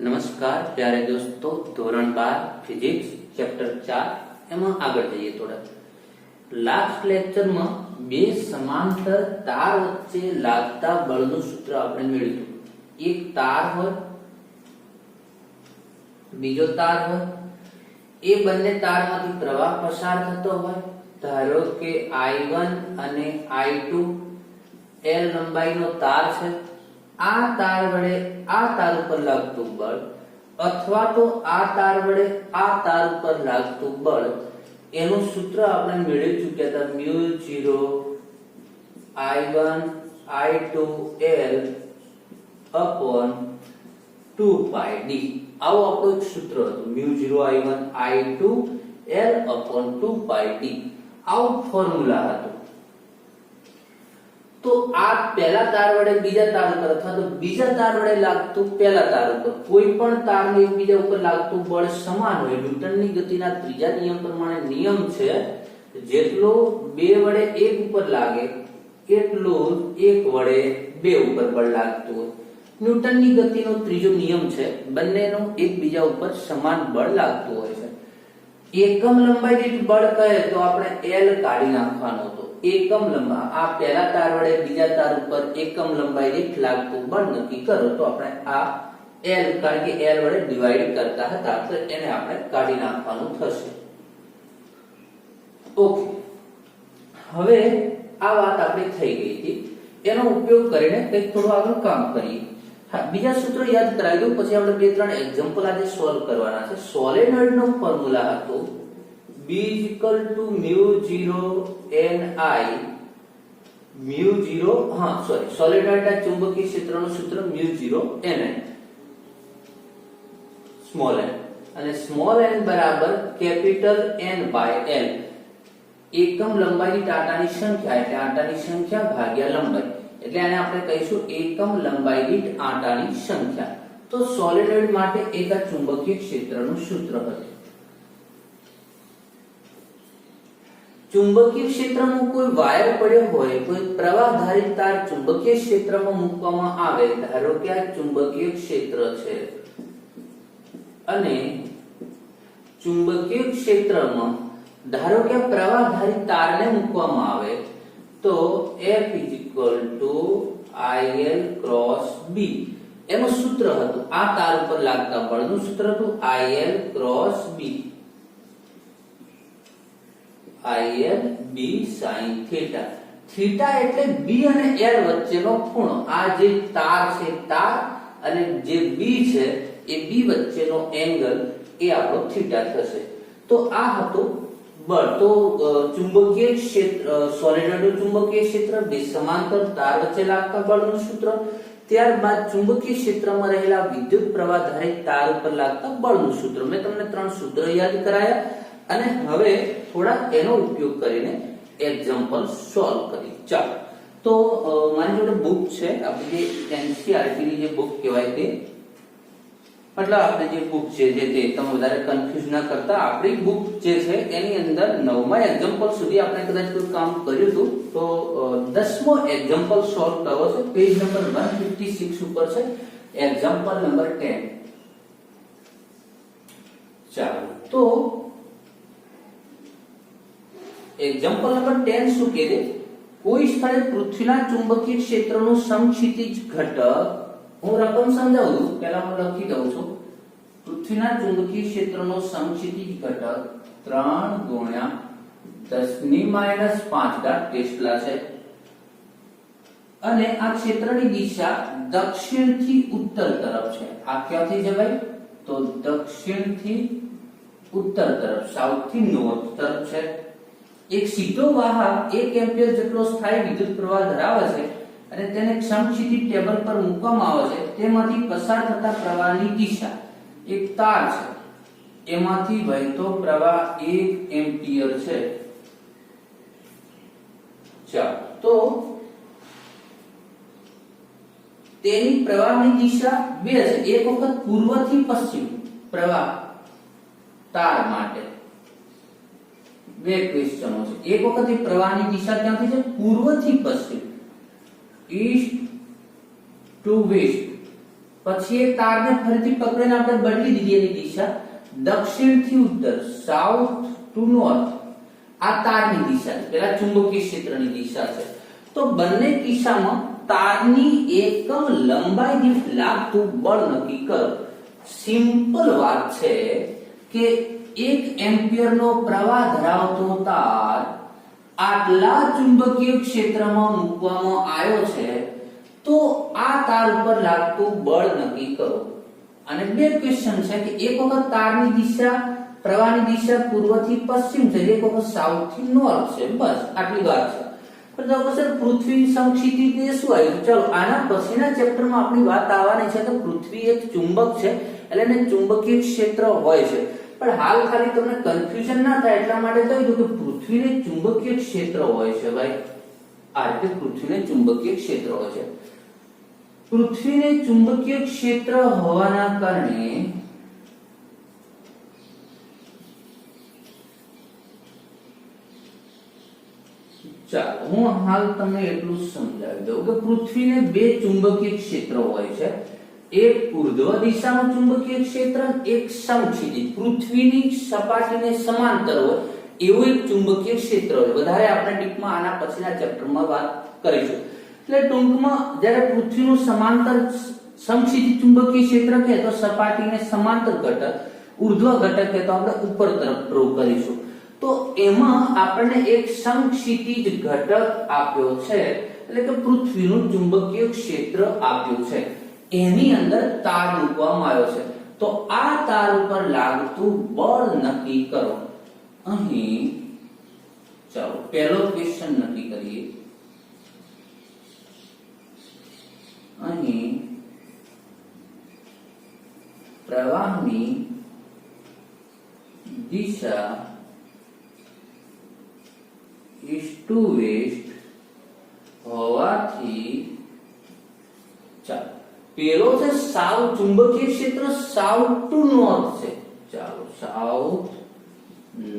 नमस्कार प्यारे दोस्तों, धोरण 12 फिजिक्स चैप्टर 4 एम आगे जाइए थोड़ा। लास्ट लेक्चर में बे समांतर तार वच्चे लागता बळનું सूत्र આપણે મેળવ્યું। એક તાર હોય, બીજો તાર હોય, એ બંને તારમાંથી પ્રવાહ પસાર થતો હોય। ધારો કે I1 અને I2 L લંબાઈનો તાર છે। આ તાર વડે આ તાર ઉપર લાગતું બળ અથવા તો આ તાર વડે આ તાર ઉપર લાગતું બળ એનું સૂત્ર આપણે મેળવી ચૂક્યા હતા, μ0 I1 I2 L upon 2πd। આવું આપણું એક સૂત્ર હતું, μ0 I1 I2 L upon 2πd। આવું ફોર્મ્યુલા હતું। तो आ पहला तार वडे बीजा तार पर अथवा तो बीजा तार वडे लागतुं पहला तार पर कोई पण तार ने एकबीजा उपर लागतुं बळ समान होय। न्यूटननी गतिना त्रीजा नियम प्रमाणे नियम छे जेटलो बे वडे एक उपर लागे એટલો એક વડે બે ઉપર બળ લાગતું હોય। ન્યૂટનની ગતિનો ત્રીજો નિયમ છે, બંનેનો એકબીજા ઉપર સમાન બળ લાગતું હોય છે। એકમ લંબાઈ દીઠ બળ કહે તો આપણે L કાઢી નાખવાનો હતો। एकम लंबा आ पहला तार वडे बीजा तार पर एकम लंबाई दीठ लागतुं बळ नक्की करो तो આપણે આ L કારણ કે L વડે ડિવાઈડ કરતા હતા તો એને આપણે કાઢી નાખવાનું થશે। ઓકે, હવે આ વાત આપણી થઈ ગઈ હતી। એનો ઉપયોગ કરીને કંઈક થોડું આગળ કામ કરીએ। હા, બીજા સૂત્રો યાદ કરાવી દઉં, પછી આપણે બે ત્રણ એક્ઝામ્પલ આજે સોલ્વ કરવાના છે। સોલેનોઈડ નો ફોર્મ્યુલા હતો B is equal to μ0 Ni μ0 solenoid ના ચુંબકીય ક્ષેત્રનું સૂત્ર μ0 Ni સ્મોલ n અને સ્મોલ n બરાબર કેપિટલ N by L। એકમ લંબાઈની આંટાની સંખ્યા એટલે આંટાની સંખ્યા ભાગ્યા લંબાઈ, એટલે આને આપણે કહીશું એકમ લંબાઈ દીઠ આંટાની સંખ્યા। તો સોલેનોઈડ માટે એક આ ચુંબકીય ક્ષેત્રનું સૂત્ર હતું। चुंबकीय क्षेत्र में कोई वायर पड़े होय, कोई प्रवाहधारित तार चुंबकीय क्षेत्र में मूकवामां आवे। धारो के आ चुंबकीय क्षेत्र छे अने चुंबकीय क्षेत्र में धारो के प्रवाहधारित तार ने मूकवामां आवे तो F is equal to IL cross B एनु सूत्र हतुं। आ तार पर लागता बळनुं सूत्र हतुं IL cross B, IL B sin theta. Theta એટલે B અને L વચ્ચેનો ખૂણો। આ જે તાર છે તાર અને જે B છે એ B વચ્ચેનો એંગલ એ આપણો થીટા થશે। તો આ હતો બળ। તો ચુંબકીય ક્ષેત્ર સોલેનોઈડનું ચુંબકીય ક્ષેત્ર, બે સમાંતર તાર વચ્ચે લાગતા બળનું સૂત્ર, ત્યારબાદ ચુંબકીય ક્ષેત્રમાં રહેલા વિદ્યુત પ્રવાહધારિત તાર ઉપર લાગતા બળનું સૂત્ર। મેં તમને ત્રણ સૂત્ર યાદ કરાયા અને હવે થોડા એનો ઉપયોગ કરીને એક્ઝામ્પલ સોલ્વ કરી। ચાલો, તો મારી જોડે બુક છે, આપણી જે એનસીઈઆરટી ની જે બુક કહેવાય તે, એટલે આપણે જે બુક છે જે તે તમે વધારે કન્ફ્યુઝ ના કરતા, આપણી બુક જે છે એની અંદર 9મા એક્ઝામ્પલ સુધી આપણે કદાચ કોઈ કામ કર્યું હતું તો 10મો એક્ઝામ્પલ સોલ્વ કરવો છે। પેજ નંબર 156 ઉપર છે, એક્ઝામ્પલ નંબર 10। ચાલો, તો एग्जांपल नंबर 10 શું કહે છે? કોઈ સ્થળે પૃથ્વીના ચુંબકીય ક્ષેત્રનું સમક્ષિતિજ ઘટક, હું રકમ સમજાવું છું, પહેલા હું લખી દઉં છું। પૃથ્વીના ચુંબકીય ક્ષેત્રનો સમક્ષિતિજ ઘટક 3 ગુણ્યા 10⁻⁵ ટેસ્લા છે અને આ ક્ષેત્રની દિશા દક્ષિણથી ઉત્તર તરફ છે। આ ક્યાંથી છે ભાઈ? તો દક્ષિણથી ઉત્તર તરફ, સાઉથ થી નોર્થ તરફ છે। एक सीधो वाहक 1 एम्पियर જેટલો સ્થાયી વિદ્યુત પ્રવાહ ધરાવે છે અને તેને સમક્ષિતિ ટેબલ પર મૂકવામાં આવે છે। તેમાંથી પસાર થતા પ્રવાહની દિશા, એક તાર છે એમાંથી વહેતો પ્રવાહ 1 એમ્પિયર છે। ચાલો, તો તેની પ્રવાહની દિશા બે છે। એક વખત પૂર્વથી પશ્ચિમ પ્રવાહ તાર માટે બે ક્વેશ્ચનો છે। એક વખત એ પ્રવાહની દિશા ક્યાંથી છે? પૂર્વથી પશ્ચિમ, ઈસ્ટ ટુ વેસ્ટ। પછી એ તારને ફરીથી પકડીને આપણે બદલી દીધી એની દિશા, દક્ષિણથી ઉત્તર, સાઉથ ટુ નોર્થ. આ તારની દિશા છે, પેલા ચુંબકીય ક્ષેત્રની દિશા છે. તો બંને કિસ્સામાં તારની એકમ લંબાઈ દીઠ લાગતું બળ નક્કી કરો. સિમ્પલ વાત છે કે 1 એમ્પિયરનો પ્રવાહ ધરાવતો તાર આટલા ચુંબકીય ક્ષેત્રમાં મૂકવામાં આવ્યો છે, તો આ તાર ઉપર લાગતું બળ નક્કી કરો. અને બે ક્વેશ્ચન છે કે એક વખત તારની દિશા, પ્રવાહની દિશા પૂર્વથી પશ્ચિમ છે, એક વખત સાઉથ થી નોર્થ છે. બસ આટલી વાત છે. પણ તો સર પૃથ્વી સમક્ષિતિજ એ શું આવ્યું? ચલો આના પછીના ચેપ્ટરમાં આપણી વાત આવવાની છે કે પૃથ્વી એક ચુંબક છે, એટલે એને ચુંબકીય ક્ષેત્ર હોય છે. પણ હાલ ખાલી તમને કન્ફ્યુઝન ના થાય એટલા માટે કહી દઉં કે પૃથ્વીને ચુંબકીય ક્ષેત્ર હોય છે ભાઈ. આ રીતે પૃથ્વીને ચુંબકીય ક્ષેત્ર હોય છે. પૃથ્વીને ચુંબકીય ક્ષેત્ર હોવાના કારણે ચાલો હું હાલ તમને એટલું સમજાવી દઉં કે પૃથ્વીને બે ચુંબકીય ક્ષેત્ર હોય છે. એક ઉર્ધ્વ દિશામાં ચુંબકીય ક્ષેત્ર, એક સમક્ષિતિજ પૃથ્વીની સપાટીને સમાંતર હોય એવું એક ચુંબકીય ક્ષેત્ર હોય. વધારે આપણે ડીપમાં આના પછીના ચેપ્ટરમાં વાત કરીશું. એટલે ટૂંકમાં જ્યારે પૃથ્વીનું સમાંતર સમક્ષિતિજ ચુંબકીય ક્ષેત્ર કહે તો સપાટીને સમાંતર ઘટક, ઉર્ધ્વ ઘટક કહે તો આપણે ઉપર તરફ ડ્રો કરીશું. તો એમાં આપણને એક સમક્ષિતિજ ઘટક આપ્યો છે, એટલે કે પૃથ્વીનું ચુંબકીય ક્ષેત્ર આપ્યું છે. એની અંદર તાર મૂકવામાં આવ્યો છે. તો આ તાર ઉપર લાગતું બળ નક્કી કરો. અહીં ચાલો પહેલો ક્વેશ્ચન નક્કી કરીએ. અહીં પ્રવાહની દિશા ઈસ્ટ ટુ વેસ્ટ હોવાથી ચાલો પેલો છે સાઉથ, ચુંબકીય ક્ષેત્ર સાઉથ ટુ નોર્થ છે. ચાલો south,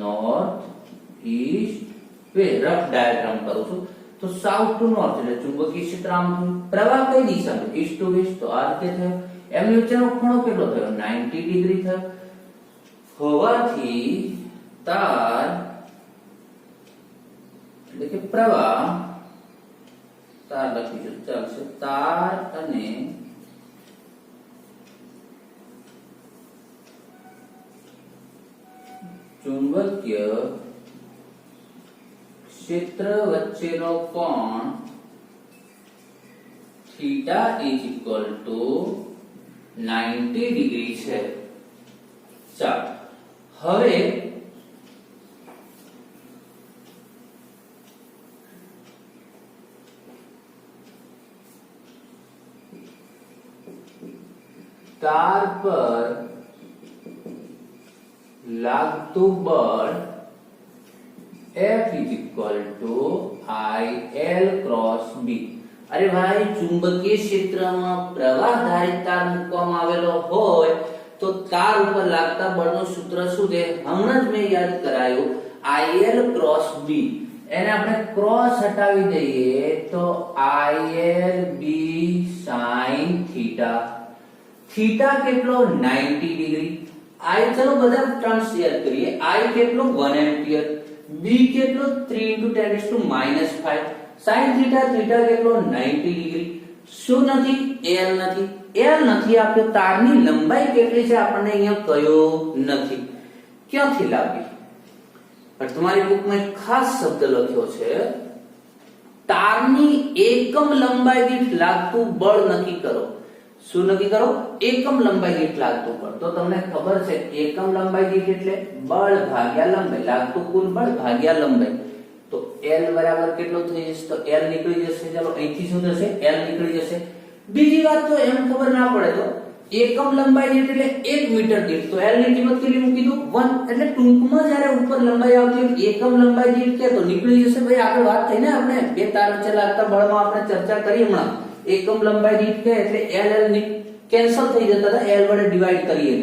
north, east, west rough diagram કરું છું. તો સાઉથ ટુ નોર્થ એટલે ચુંબકીય ક્ષેત્ર આમ થયું. પ્રવાહ કઈ દિશામાં? East to west. તો આ રીતે થયો. એમની વચ્ચેનો ખૂણો કેટલો થયો? 90 ડિગ્રી થયો. હોવાથી તાર એટલે કે પ્રવાહ, તાર લખીશું ચાલશે, તાર અને ચુંબકીય ક્ષેત્ર વચ્ચેનો કોણ theta is equal two 90 degree છે. ચાલો હવે તાર પર લાગતું બળ F is equal to IL cross B. અરે ભાઈ ચુંબકીય ક્ષેત્રમાં પ્રવાહધારી તાર મૂકવામાં આવેલો હોય તો તાર ઉપર લાગતા બળનું સૂત્ર શું છે? હમણાં જ મેં યાદ કરાયું, IL cross B. એને આપણે ક્રોસ હટાવી દઈએ તો IL B sin theta. Theta કેટલો? 90 ડિગ્રી. I ચલો બધા ટર્મ્સ યાદ કરીએ. I કેટલો? 1 એમ્પિયર. B કેટલો? 3 × 10⁻⁵. sin થીટા, થીટા કેટલો? 90 ડિગ્રી. શું નથી? L નથી. L નથી આપ્યો. તારની લંબાઈ કેટલી છે આપણને અહીંયા કયો નથી. ક્યાંથી લાવી? પણ તમારી બુકમાં એક ખાસ શબ્દ લખ્યો છે, તારની એકમ લંબાઈ દીઠ લાગતું બળ નક્કી કરો. શું નક્કી કરો? એકમ લંબાઈ દીઠ લાગતું બળ. તો તમને ખબર છે એકમ લંબાઈ દીઠ એટલે બળ ભાગ્યા લંબાઈ, લાગતું કુલ બળ ભાગ્યા લંબાઈ. તો L બરાબર કેટલો થઈ જશે? તો L નીકળી જશે. ચાલો અહીંથી શું થશે? L નીકળી જશે. બીજી વાત તો એમ ખબર ના પડે તો એકમ લંબાઈ દીઠ એટલે 1 મીટર દીઠ, તો L ની કિંમત કેટલી મૂકી દો? 1. એટલે ટૂંકમાં જ્યારે ઉપર લંબાઈ આવતી હોય એકમ લંબાઈ દીઠ કે તો નીકળી જશે. ભાઈ આગળ વાત થઈ ને, આપણે બે તાર વચ્ચે લાગતા બળમાં આપણે ચર્ચા કરી હમણાં. એકમ લંબાઈ દીઠ કે એટલે L ની કેન્સલ થઈ જતા હતા, L વડે ડિવાઈડ કરીએ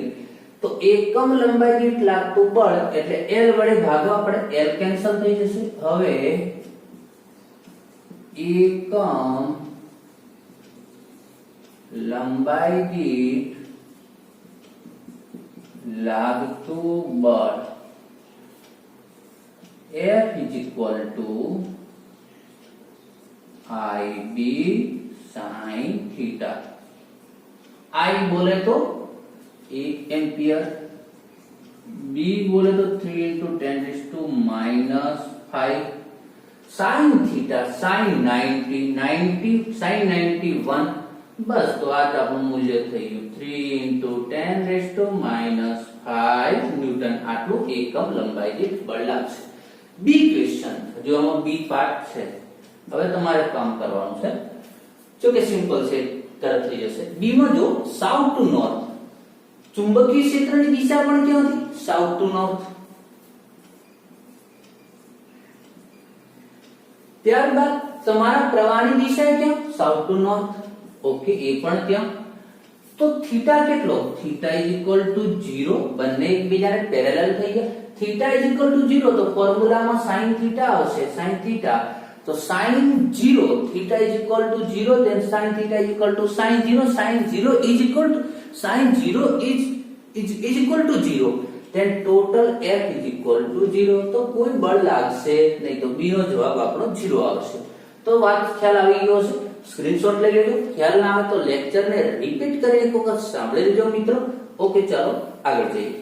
તો એકમ લંબાઈ દીઠ લાગતું બળ એટલે L વડે ભાગવા પડે, L કેન્સલ થઈ જશે. હવે એકમ લંબાઈ દીઠ લાગતું બળ F is equal to IB sin theta. I बोले तो 1 एम्पियर, B बोले तो 3 into 10 raised to minus 5, sin theta sin 90 sin 91, बस तो आज આપણું મૂલ્ય થઈ ગયું 3 into 10 raised to minus 5 newton. આટલું એકમ લંબાઈ દીઠ બળ લાગશે. બી ક્વેશ્ચન, જો આમાં બી પાર્ટ છે. હવે તમારે કામ કરવાનું છે, જો કે સિમ્પલ છે, તરત થઈ જશે. બી માં જો સાઉથ ટુ નોર્થ, ચુંબકીય ક્ષેત્રની દિશા પણ ક્યાંથી? South to north. ત્યારબાદ તમારા પ્રવાહની દિશા ક્યાં? South to north. ઓકે, એ પણ ત્યાં. તો થીટા કેટલો? Theta is equal to 0. બંને એકબીજાને પેરેલલ થઈ ગયા. થીટા ઇઝ ઇક્વલ ટુ 0 તો ફોર્મ્યુલામાં sin થીટા આવશે. sin થીટા તો sin 0 theta is equal to 0, then sin theta is equal to sin 0. sin 0 is equal to sin 0 is equal to 0, then total F is equal to 0. તો કોઈ બળ લાગશે નહીં, તો બી નો જવાબ આપણો 0 આવશે. તો વાત ખ્યાલ આવી ગયો છે. સ્ક્રીનશોટ લઈ લેજો. ખ્યાલ ના આવે તો લેક્ચરને રિપીટ કરી એક વખત સાંભળી લેજો મિત્રો. ઓકે, ચાલો આગળ જઈએ.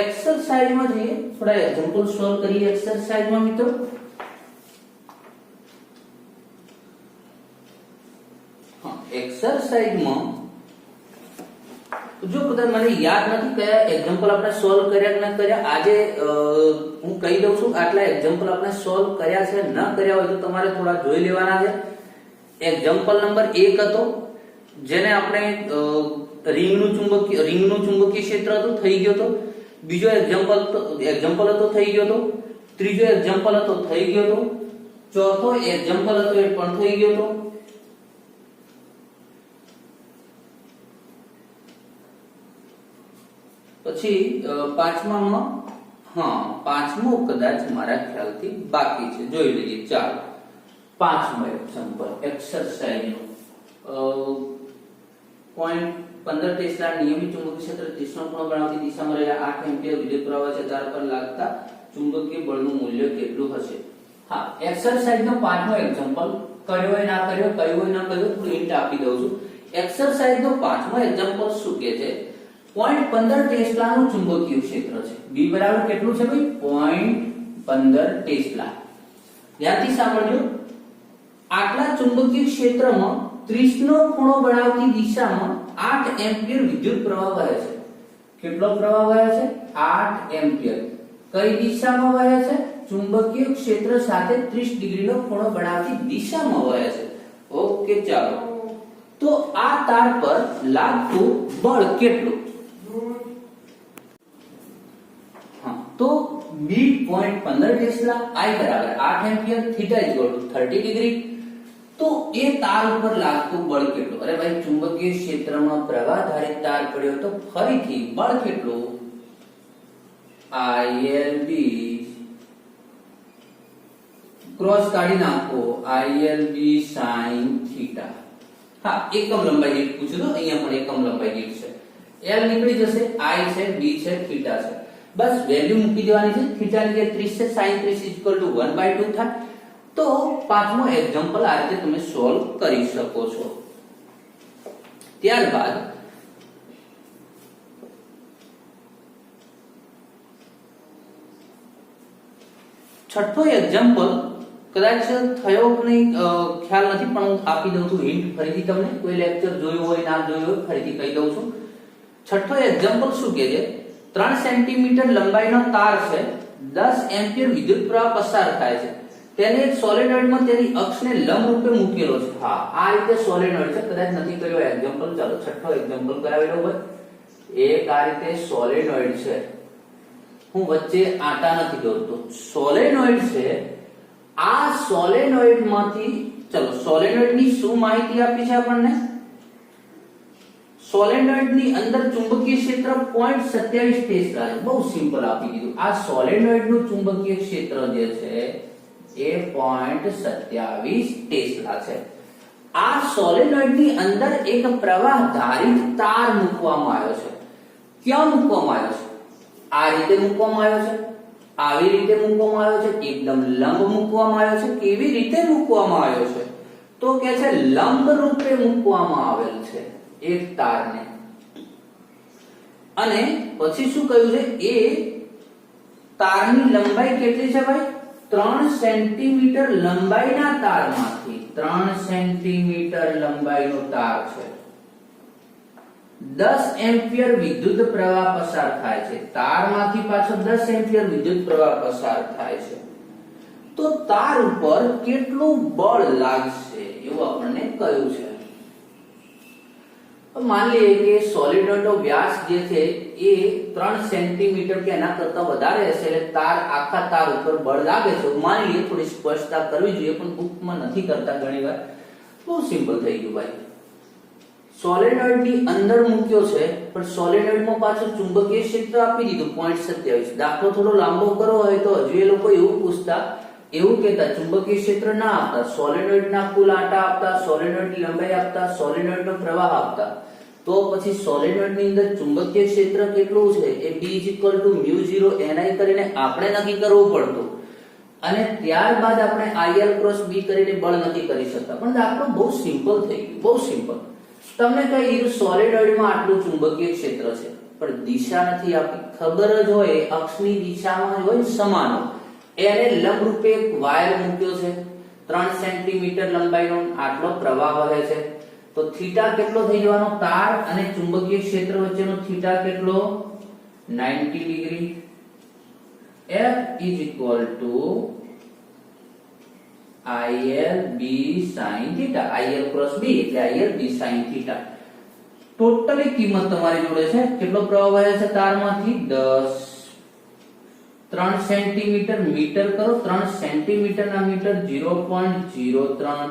एक्सरसाइज में જોઈએ, થોડા એક્ઝામ્પલ સોલ્વ કરીએ એક્સરસાઇઝ માં મિત્રો. હા, એક્સરસાઇઝ માં જો કદાચ મને યાદ નથી કયા એક્ઝામ્પલ આપણે સોલ્વ કર્યા કે ન કર્યા, આજે હું કહી દઉં છું આટલા એક્ઝામ્પલ આપણે સોલ્વ કર્યા છે ન કર્યા હોય તો તમારે થોડા જોઈ લેવાના છે. એક્ઝામ્પલ નંબર 1 હતો, જેને આપણે રિંગનું ચુંબકીય ક્ષેત્ર હતું, થઈ ગયો તો. બીજો એક્ઝામ્પલ હતો, થઈ ગયો તો. ત્રીજો એક્ઝામ્પલ હતો, થઈ ગયો તો. ચોથો એક્ઝામ્પલ હતો, એ પણ થઈ ગયો તો. પછી પાંચમામાં, હા પાંચમો કદાચ મારા ખ્યાલથી બાકી છે, જોઈ લઈએ. ચાલો, પાંચમો એક્ઝામ્પલ એક્સરસાઇઝ નો 0.15 ટેસ્લા નિયમિત ચુંબકીય ક્ષેત્ર 30 નો ખૂણો બનાવતી દિશામાં રહેલા 8 એમ્પિયર વિદ્યુત પ્રવાહ છે, તાર પર લાગતા ચુંબકીય બળનું મૂલ્ય કેટલું હશે? હા, એક્સરસાઇઝ નો પાંચમો એક્ઝામ્પલ કર્યો હોય ના કર્યો, કયો હોય ના કર્યો, થોડું હિન્ટ આપી દઉં છું. એક્સરસાઇઝ નો પાંચમો એક્ઝામ્પલ શું કહે છે? 0.15 ટેસ્લા નું ચુંબકીય ક્ષેત્ર છે. બી બરાબર કેટલું છે ભાઈ? 0.15 ટેસ્લા. ધ્યાનથી સાંભળજો. આટલા ચુંબકીય ક્ષેત્રમાં 30 નો ખૂણો બનાવતી દિશામાં 8 એમ્પિયર વિદ્યુત પ્રવાહ વહે છે. કેટલો પ્રવાહ વહે છે? 8 એમ્પિયર. કઈ દિશામાં વહે છે? ચુંબકીય ક્ષેત્ર સાથે 30 ડિગ્રીનો ખૂણો બનાવતી દિશામાં વહે છે. ઓકે, ચાલો. તો આ તાર પર લાગતું બળ કેટલું? હા, તો બી 0.15 ટેસ્લા, આઈ બરાબર 8 ampere, theta is equal two 30 degree. તો એ તાર ઉપર લાગતું બળ કેટલું? અરે ભાઈ, ચુંબકીય ક્ષેત્રમાં પ્રવાહધારિત તાર પડ્યો તો ફરીથી બળ કેટલું? ILB ક્રોસ કાઢી નાખો, ILB sin થીટા. હા, એકમ લંબાઈ દીઠ પૂછ્યું તો અહીંયા પણ એકમ લંબાઈ દીઠ છે. L નીકળી જશે, I છે, B છે, થીટા છે. બસ વેલ્યુ મૂકી દેવાની છે. થીટા ની જગ્યાએ 30 છે, sin 30 1/2 થાય. તો પાંચમો એક્ઝામ્પલ આ રીતે તમે સોલ્વ કરી શકો છો. ત્યારબાદ છઠ્ઠો એક્ઝામ્પલ કદાચ થયો કે નહીં ખ્યાલ નથી, પણ હું આપી દઉં છું હિન્ટ ફરીથી તમને. કોઈ લેક્ચર જોયો હોય ના જોયો હોય ફરીથી કહી દઉં છું. છઠ્ઠો એક્ઝામ્પલ શું કહે છે? 3 સેન્ટીમીટર લંબાઈનો તાર છે, 10 એમ્પિયર વિદ્યુત પ્રવાહ પસાર થાય છે. તેને એક સોલેનોઇડમાં તેની અક્ષને લંબ રૂપે મૂકેલો છે. હા, આ રીતે સોલેનોઇડ છે. કદાચ નથી કર્યો એક્ઝામ્પલ. ચાલો છઠ્ઠો એક્ઝામ્પલ કરાવેલો હોય. એક આ રીતે સોલેનોઇડ છે. હું વચ્ચે આટા નથી દોરતો. સોલેનોઇડ છે આ સોલેનોઇડ માંથી ચલો સોલેનોઇડ ની શું માહિતી આપી છે આપણને? સોલેનોઇડ ની અંદર ચુંબકીય ક્ષેત્ર 0.27 ટેસ્લા છે. બહુ સિમ્પલ આપી દીધું. આ સોલેનોઇડ નું ચુંબકીય ક્ષેત્ર જે છે એ 0.27 ટેસ્લા છે. આ સોલેનોઇડ ની અંદર એક પ્રવાહધારિત તાર મૂકવામાં આવ્યો છે. ક્યાં મૂકવામાં આવ્યો છે? આ રીતે મૂકવામાં આવ્યો છે, આવી રીતે મૂકવામાં આવ્યો છે, એકદમ લંબ મૂકવામાં આવ્યો છે. કેવી રીતે મૂકવામાં આવ્યો છે? તો કે છે લંબ રૂપે મૂકવામાં આવેલ છે એક તારને. અને પછી શું કહ્યું છે? એ તારની લંબાઈ કેટલી છે ભાઈ? 3 સેન્ટીમીટર લંબાઈના તારમાંથી 3 સેન્ટીમીટર લંબાઈનો તાર છે. 10 એમ્પિયર વિદ્યુત પ્રવાહ પસાર થાય છે. તારમાંથી પાછો 10 એમ્પિયર વિદ્યુત પ્રવાહ પસાર થાય છે. તો તાર ઉપર કેટલું બળ લાગશે એવું આપણને કહ્યું છે. માન લઈએ કે સોલિનોઇડ નો વ્યાસ જે છે એ 3 સેન્ટીમીટર કે એના કરતા વધારે હશે એટલે તાર આખા તાર ઉપર બળ લાગે છે. માન લઈએ, થોડી સ્પષ્ટતા કરવી જોઈએ પણ બુકમાં નથી કરતા ઘણીવાર. બહુ સિમ્પલ થઈ ગયું ભાઈ. સોલેનોઇડ ની અંદર મૂક્યો છે પણ સોલેનોઇડ માં પાછું ચુંબકીય ક્ષેત્ર આપી દીધું 0.27. દાખલો થોડો લાંબો કરવો હોય તો હજુ એ લોકો એવું પૂછતા, એવું કહેતા ચુંબકીય ક્ષેત્ર ના આપતા, સોલેનોઇડ ના કુલ આટા આપતા, સોલેનોઇડ ની લંબાઈ આપતા, સોલેનોઇડ નો પ્રવાહ આપતા. તો પછી સોલેનોઇડ ની અંદર ચુંબકીય ક્ષેત્ર કેટલું છે એ B = μ0 ni કરીને આપણે નક્કી કરવું પડતું. અને ત્યારબાદ આપણે IL × B કરીને બળ નક્કી કરી શકતા. પણ દાખલો બહુ સિમ્પલ થઈ ગયો, બહુ સિમ્પલ. તમને કહ્યું સોલિનોઇડ માં આટલું ચુંબકીય ક્ષેત્ર છે પણ દિશા નથી આપી. ખબર જ હોય અક્ષની દિશામાં જ હોય સમાન. એને લંબ રૂપે એક વાયર મૂક્યો છે, 3 સેન્ટીમીટર લંબાઈનો આટલો પ્રવાહ વહે છે. તો થીટા કેટલો થઈ જવાનો? તાર અને ચુંબકીય ક્ષેત્ર વચ્ચેનો થીટા કેટલો? 90 degree. F = IL B sin theta. IL × B એટલે IL B sin theta. Totally કિંમત તમારી જોડે છે. કેટલો પ્રવાહ વહે છે તારમાંથી? 10. 3 સેન્ટીમીટર મીટર કરો, 3 સેન્ટીમીટર ના મીટર 0.03.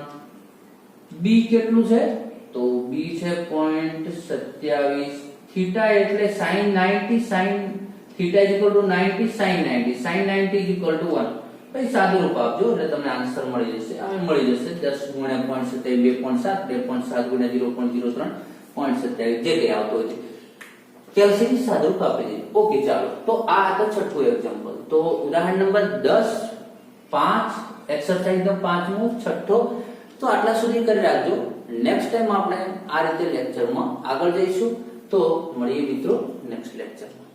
B કેટલું છે? તો B છે 0.27. થીટા એટલે sin 90, sin theta = 90, sin 90, sin 90 = 1. ભાઈ સાદું રૂપ આપજો એટલે તમને આન્સર મળી જશે. આ મળી જશે 10 × 0.7 0.03 0.27 જે કઈ આવતો હોય કેલ્સીથી સાદું રૂપ આપી દીધું. ઓકે ચાલો. તો આ હતો છઠ્ઠું એક્ઝામ્પલ. તો ઉદાહરણ નંબર 10.5 એક્સરસાઇઝ નો 5મો છઠ્ઠો. તો આટલા સુધી કરી રાખજો. નેક્સ્ટ ટાઈમ આપણે આ રીતે લેક્ચરમાં આગળ જઈશું. તો મળીએ મિત્રો નેક્સ્ટ લેક્ચરમાં.